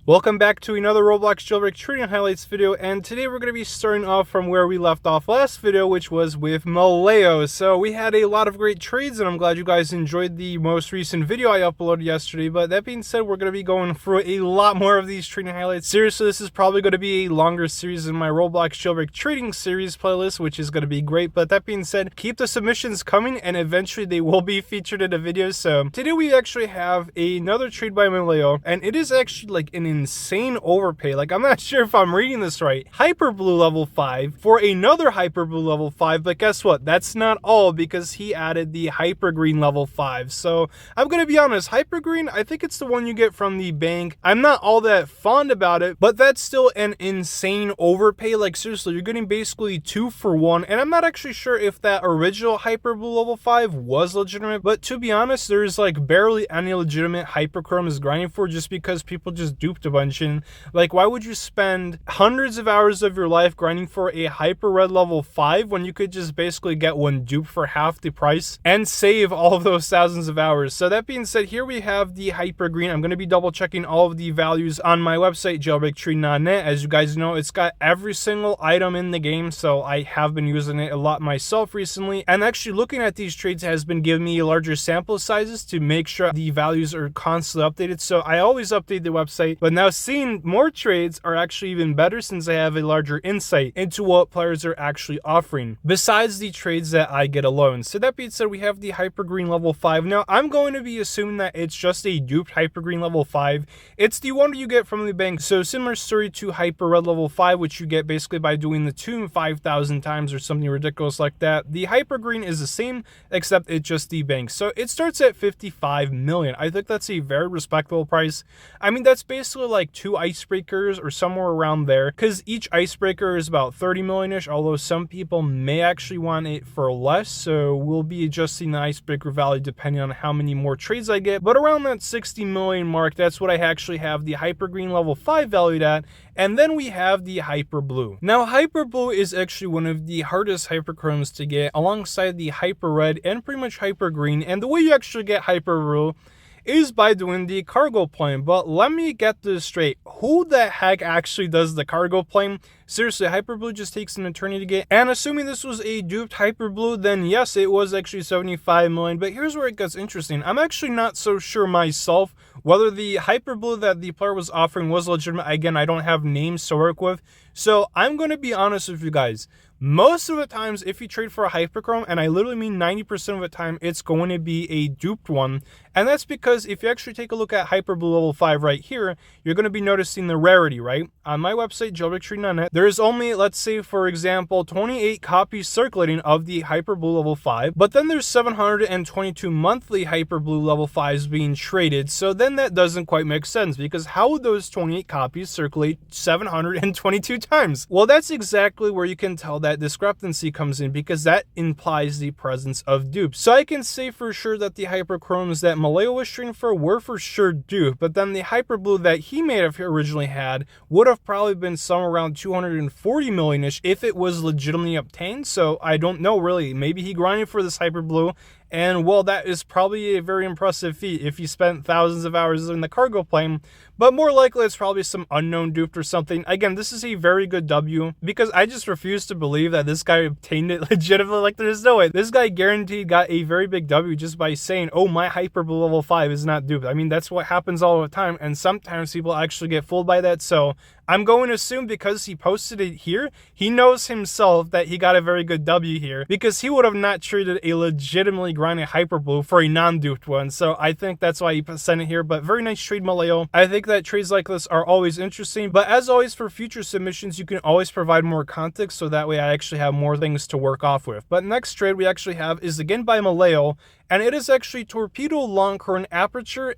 Welcome back to another Roblox Jailbreak trading highlights video, and today we're going to be starting off from where we left off last video, which was with Maleo. So we had a lot of great trades, and I'm glad you guys enjoyed the most recent video I uploaded yesterday. But that being said, we're going to be going through a lot more of these trading highlights. Seriously, this is probably going to be a longer series in my Roblox Jailbreak trading series playlist, which is going to be great. But that being said, keep the submissions coming, and eventually they will be featured in a video. So today we actually have another trade by Maleo, and it is actually like an insane overpay. Like, I'm not sure if I'm reading this right. Hyper Blue level 5 for another Hyper Blue level 5, but guess what? That's not all, because he added the Hyper Green level 5. So I'm gonna be honest, Hyper Green, I think it's the one you get from the bank. I'm not all that fond about it, but that's still an insane overpay. Like, seriously, you're getting basically 2 for 1, and I'm not actually sure if that original Hyper Blue level 5 was legitimate, but to be honest, there's like barely any legitimate Hyperchromes grinding for, just because people just duped a bunch. And like, why would you spend hundreds of hours of your life grinding for a Hyper Red level 5 when you could just basically get one dupe for half the price and save all of those thousands of hours? So that being said, here we have the Hyper Green. I'm going to be double checking all of the values on my website, jailbreaktrading.net. As you guys know, it's got every single item in the game, so I have been using it a lot myself recently, and actually looking at these trades has been giving me larger sample sizes to make sure the values are constantly updated. So I always update the website, but now seeing more trades are actually even better, since I have a larger insight into what players are actually offering besides the trades that I get alone. So that being said, we have the Hyper Green level 5. Now I'm going to be assuming that it's just a duped Hyper Green level 5. It's the one you get from the bank, so similar story to Hyper Red level 5, which you get basically by doing the tomb 5,000 times or something ridiculous like that. The Hyper Green is the same, except it's just the bank. So it starts at 55 million. I think that's a very respectable price. I mean, that's basically like 2 icebreakers or somewhere around there, because each icebreaker is about 30 million-ish, although some people may actually want it for less, so we'll be adjusting the icebreaker value depending on how many more trades I get. But around that 60 million mark, that's what I actually have the Hyper Green level 5 valued at. And then we have the Hyper Blue. Now, Hyper Blue is actually one of the hardest Hyperchromes to get, alongside the Hyper Red and pretty much Hyper Green. And the way you actually get Hyper Blue is by doing the cargo plane. But let me get this straight. Who the heck actually does the cargo plane? Seriously, Hyper Blue just takes an eternity to get. And assuming this was a duped Hyper Blue, then yes, it was actually 75 million. But here's where it gets interesting. I'm actually not so sure myself whether the Hyper Blue that the player was offering was legitimate. Again, I don't have names to work with, so I'm going to be honest with you guys. Most of the times, if you trade for a Hyperchrome, and I literally mean 90% of the time, it's going to be a duped one. And that's because if you actually take a look at Hyper Blue level 5 right here, you're going to be noticing the rarity, right? On my website, jailbreaktrading.net, there's only, let's say, for example, 28 copies circulating of the Hyper Blue level 5, but then there's 722 monthly Hyper Blue level 5s being traded. So then that doesn't quite make sense, because how would those 28 copies circulate 722 times? Well, that's exactly where you can tell that discrepancy comes in, because that implies the presence of dupes. So I can say for sure that the Hyperchromes that Maleo was trading for were for sure duped, but then the Hyper Blue that he may have originally had would have probably been somewhere around 240 million-ish if it was legitimately obtained. So I don't know, really. Maybe he grinded for this Hyper Blue, and well, that is probably a very impressive feat if you spent thousands of hours in the cargo plane, but more likely it's probably some unknown duped or something. Again, this is a very good W, because I just refuse to believe that this guy obtained it legitimately. Like, there's no way. This guy guaranteed got a very big W just by saying, oh, my Hyper Blue level 5 is not duped. I mean, that's what happens all the time, and sometimes people actually get fooled by that. So I'm going to assume, because he posted it here, he knows himself that he got a very good W here, because he would have not treated a legitimately grinded Hyper Blue for a non-duped one. So I think that's why he sent it here. But very nice trade, Maleo. I think that trades like this are always interesting, but as always, for future submissions, you can always provide more context, so that way I actually have more things to work off with. But next trade we actually have is again by Maleo, and it is actually Torpedo Long Current Aperture,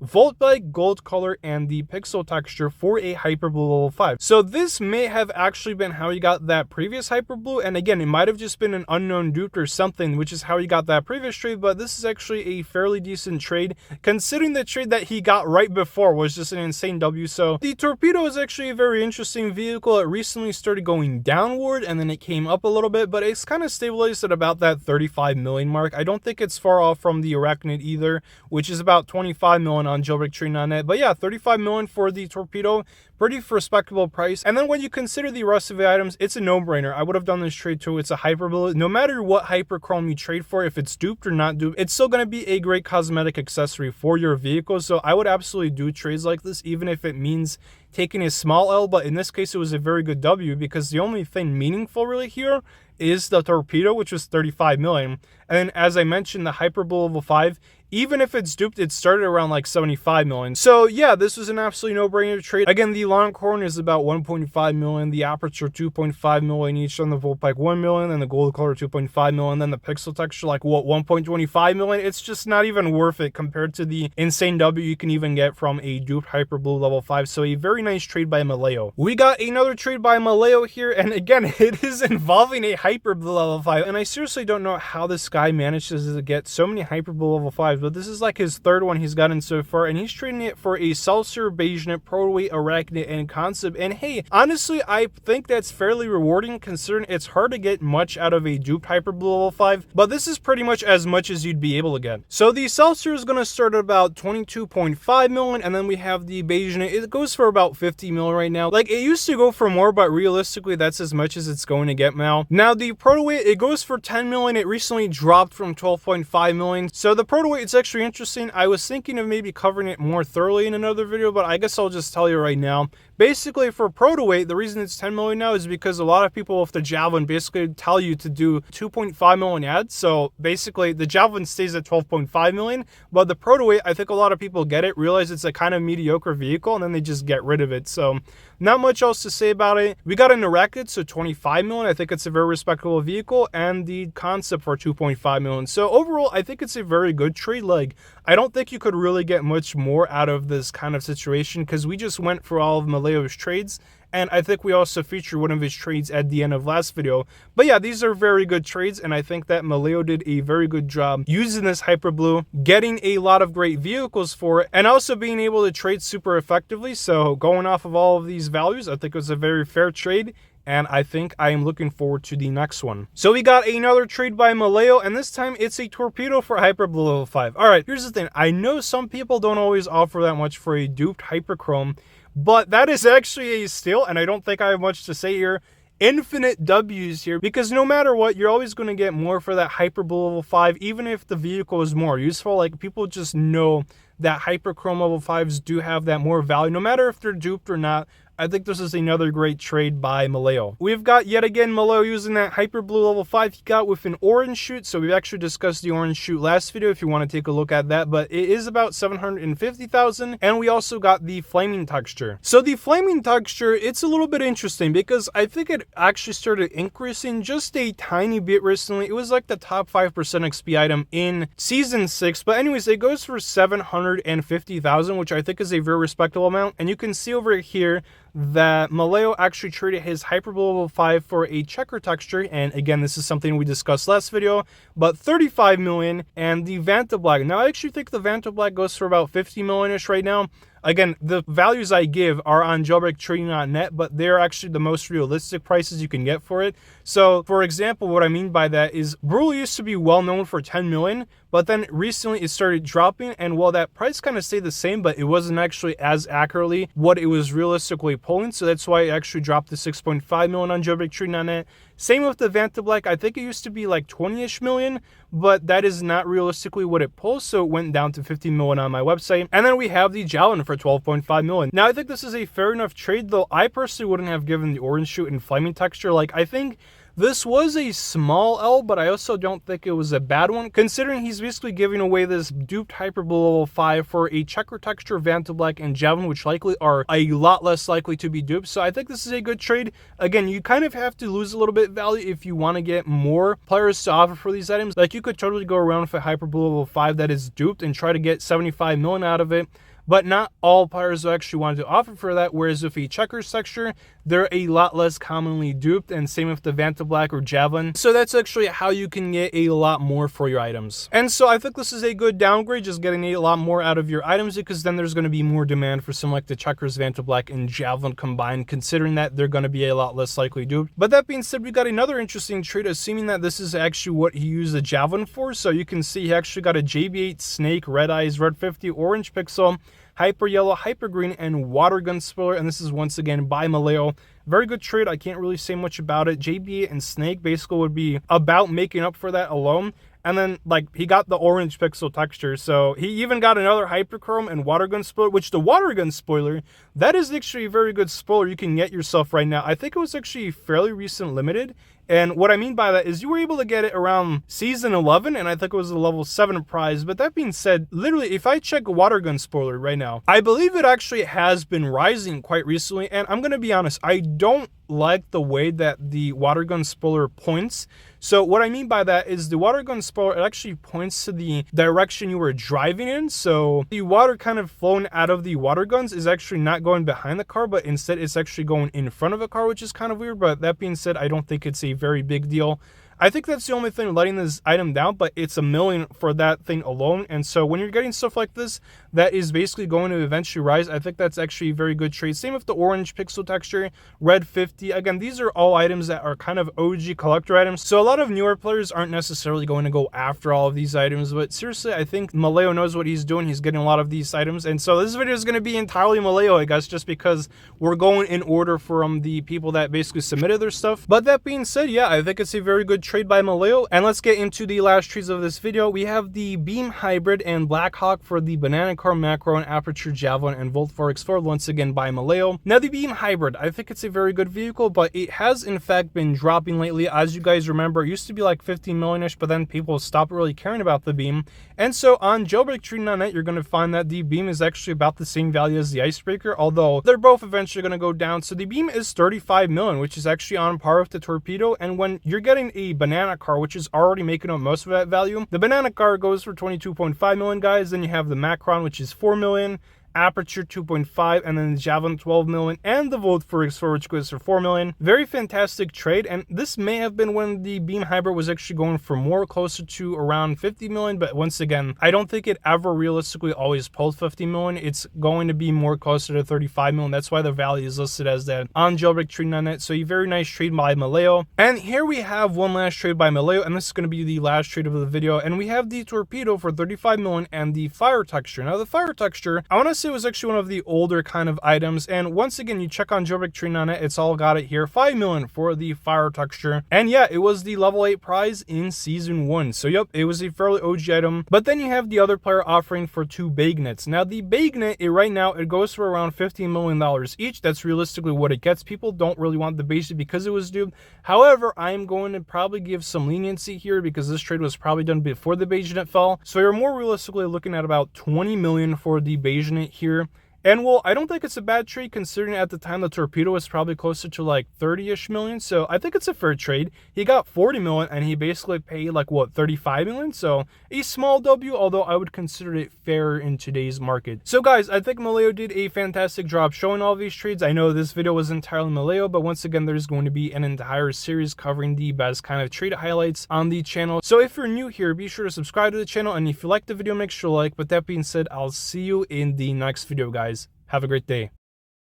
Volt Bike, Gold Color, and the Pixel Texture for a Hyper Blue level 5. So this may have actually been how he got that previous Hyper Blue, and again, it might have just been an unknown duped or something, which is how he got that previous trade, but this is actually a fairly decent trade, considering the trade that he got right before was just an insane W. So the Torpedo is actually a very interesting vehicle. It recently started going downward, and then it came up a little bit, but it's kind of stabilized at about that 35 million mark. I don't think think it's far off from the Arachnid either, which is about 25 million on jailbreak.net. But yeah, 35 million for the torpedo. Pretty respectable price. And then when you consider the rest of the items, it's a no-brainer. I would have done this trade too. It's a hyperbullet. No matter what hyperchrome you trade for, if it's duped or not duped, it's still going to be a great cosmetic accessory for your vehicle. So I would absolutely do trades like this, even if it means taking a small L. But in this case, it was a very good W, because the only thing meaningful really here is the torpedo, which was 35 million. And then, as I mentioned, the hyperbullet level 5, even if it's duped, it started around like 75 million. So yeah, this was an absolutely no-brainer trade. Again, the Longhorn is about 1.5 million, the Aperture 2.5 million each, on the Volpike 1 million, and the Gold Color 2.5 million, then the Pixel Texture like what, 1.25 million? It's just not even worth it compared to the insane W you can even get from a duped Hyperblue level 5. So a very nice trade by Maleo. We got another trade by Maleo here, and again, it is involving a Hyperblue level 5, and I seriously don't know how this guy manages to get so many Hyperblue level 5s, but this is like his third one he's gotten so far, and he's trading it for a Seltzer, Bajonet, Protoweight, Arachnid, and Concept. And hey, honestly, I think that's fairly rewarding, considering it's hard to get much out of a duped Hyperblue level 5, but this is pretty much as much as you'd be able to get. So the Seltzer is going to start at about 22.5 million, and then we have the Bajonet. It goes for about 50 million right now. Like, it used to go for more, but realistically, that's as much as it's going to get now. Now, the Protoweight, it goes for 10 million. It recently dropped from 12.5 million. So the Protoweight, it's actually interesting. I was thinking of maybe covering it more thoroughly in another video, but I guess I'll just tell you right now. Basically, for Protoweight, the reason it's 10 million now is because a lot of people with the Javelin basically tell you to do 2.5 million ads. So basically, the Javelin stays at 12.5 million, but the Protoweight, I think a lot of people get it, realize it's a kind of mediocre vehicle, and then they just get rid of it. So not much else to say about it. We got an Arachnid, so 25 million. I think it's a very respectable vehicle, and the Concept for 2.5 million. So overall, I think it's a very good trade. Like, I don't think you could really get much more out of this kind of situation, because we just went for all of Maleo's trades, and I think we also featured one of his trades at the end of last video. But yeah, these are very good trades, and I think that Maleo did a very good job using this Hyperblue, getting a lot of great vehicles for it, and also being able to trade super effectively. So going off of all of these values, I think it was a very fair trade, and I think I am looking forward to the next one. So we got another trade by Maleo, and this time it's a torpedo for Hyperblue level 5. All right, here's the thing. I know some people don't always offer that much for a duped Hyperchrome, but that is actually a steal, and I don't think I have much to say here. Infinite W's here, because no matter what, you're always going to get more for that Hyperblue level 5, even if the vehicle is more useful. Like, people just know that Hyperchrome level 5s do have that more value, no matter if they're duped or not. I think this is another great trade by Maleo. We've got yet again Maleo using that Hyperblue level 5 he got with an orange shoot. So we've actually discussed the orange shoot last video if you want to take a look at that, but it is about 750,000. And we also got the flaming texture. So the flaming texture, it's a little bit interesting because I think it actually started increasing just a tiny bit recently. It was like the top 5% XP item in season 6. But anyways, it goes for 750,000, which I think is a very respectable amount. And you can see over here that Maleo actually traded his Hyperblue level 5 for a checker texture, and again, this is something we discussed last video, but 35 million, and the Vanta Black. Now, I actually think the Vanta Black goes for about 50 million-ish right now. Again, the values I give are on jailbreaktrading.net, but they're actually the most realistic prices you can get for it. So, for example, what I mean by that is Brule used to be well known for 10 million, but then recently it started dropping, and while that price kind of stayed the same, but it wasn't actually as accurately what it was realistically pulling, so that's why it actually dropped to 6.5 million on jailbreaktrading.net. Same with the Vanta Black. I think it used to be like 20-ish million, but that is not realistically what it pulls, so it went down to 15 million on my website. And then we have the Javelin for 12.5 million. Now, I think this is a fair enough trade, though I personally wouldn't have given the orange shoot and flaming texture. Like, I think this was a small L, but I also don't think it was a bad one, considering he's basically giving away this duped Hyperblue level 5 for a checker texture, Vanta Black, and Javelin, which likely are a lot less likely to be duped. So I think this is a good trade. Again, you kind of have to lose a little bit of value if you want to get more players to offer for these items. Like, you could totally go around with a Hyperblue level 5 that is duped and try to get 75 million out of it. but not all players actually wanted to offer for that, whereas with a checkers texture, they're a lot less commonly duped, and same with the Vanta Black or Javelin. So that's actually how you can get a lot more for your items. And so I think this is a good downgrade, just getting a lot more out of your items, because then there's going to be more demand for some like the checkers, Vanta Black, and Javelin combined, considering that they're going to be a lot less likely duped. But that being said, we got another interesting trait, assuming that this is actually what he used the Javelin for. So you can see he actually got a JB8 Snake, Red Eyes, Red 50, Orange Pixel, Hyper Yellow, Hyper Green, and Water Gun Spoiler, and this is once again by Maleo. Very good trade. I can't really say much about it. JB8 and Snake basically would be about making up for that alone. And then, like, he got the Orange Pixel texture, so he even got another Hyperchrome and Water Gun Spoiler, which the Water Gun Spoiler, that is actually a very good spoiler you can get yourself right now. I think it was actually fairly recent limited. And what I mean by that is you were able to get it around season 11, and I think it was a level 7 prize. But that being said, literally, if I check Water Gun Spoiler right now, I believe it actually has been rising quite recently. And I'm going to be honest, I don't like the way that the Water Gun Spoiler points. So what I mean by that is the Water Gun Spoiler, it actually points to the direction you were driving in. So the water kind of flowing out of the water guns is actually not going behind the car, but instead it's actually going in front of a car, which is kind of weird. But that being said, I don't think it's a very big deal. I think that's the only thing letting this item down, but it's $1 million for that thing alone. And so when you're getting stuff like this, that is basically going to eventually rise. I think that's actually a very good trade. Same with the Orange Pixel texture, Red 50. Again, these are all items that are kind of OG collector items. So a lot of newer players aren't necessarily going to go after all of these items, but seriously, I think Maleo knows what he's doing. He's getting a lot of these items. And so this video is going to be entirely Maleo, I guess, just because we're going in order from the people that basically submitted their stuff. But that being said, yeah, I think it's a very good trade by Maleo. And let's get into the last trades of this video. We have the Beam Hybrid and Blackhawk for the Banana Car Macro and Aperture Javelin and Volt 4x4, once again by Maleo. Now the Beam Hybrid, I think it's a very good vehicle, but it has in fact been dropping lately. As you guys remember, it used to be like 15 million-ish, but then people stopped really caring about the Beam. And so on jailbreak.net, you're going to find that the Beam is actually about the same value as the Icebreaker, although they're both eventually going to go down. So the Beam is 35 million, which is actually on par with the Torpedo. And when you're getting a Banana Car, which is already making up most of that value, the Banana Car goes for 22.5 million, guys. Then you have the Macron, which is 4 million, Aperture 2.5, and then the Javelin 12 million, and the Volt 4x4, which goes for 4 million. Very fantastic trade, and this may have been when the Beam Hybrid was actually going for more, closer to around 50 million, but once again, I don't think it ever realistically always pulled 50 million. It's going to be more closer to 35 million. That's why the value is listed as that on jailbreak.net. So a very nice trade by Maleo. And here we have one last trade by Maleo, and this is going to be the last trade of the video, and we have the Torpedo for 35 million and the Fire Texture. Now the Fire Texture, I want to say, it was actually one of the older kind of items, and once again, you check on jailbreak.net, it's all got it here, 5 million for the Fire Texture. And yeah, it was the level 8 prize in season 1, so yep, it was a fairly OG item. But then you have the other player offering for 2 Bagnets. Now the Bagnet, right now, it goes for around $15 million each. That's realistically what it gets. People don't really want the basic because it was duped. However, I'm going to probably give some leniency here because this trade was probably done before the Bajonet fell, so you're more realistically looking at about 20 million for the Bajonet here. And well, I don't think it's a bad trade considering at the time the Torpedo was probably closer to like 30-ish million. So I think it's a fair trade. He got 40 million and he basically paid like what, 35 million. So a small W, although I would consider it fair in today's market. So guys, I think Maleo did a fantastic job showing all these trades. I know this video was entirely Maleo, but once again, there's going to be an entire series covering the best kind of trade highlights on the channel. So if you're new here, be sure to subscribe to the channel. And if you like the video, make sure to like. With that being said, I'll see you in the next video, guys. Have a great day.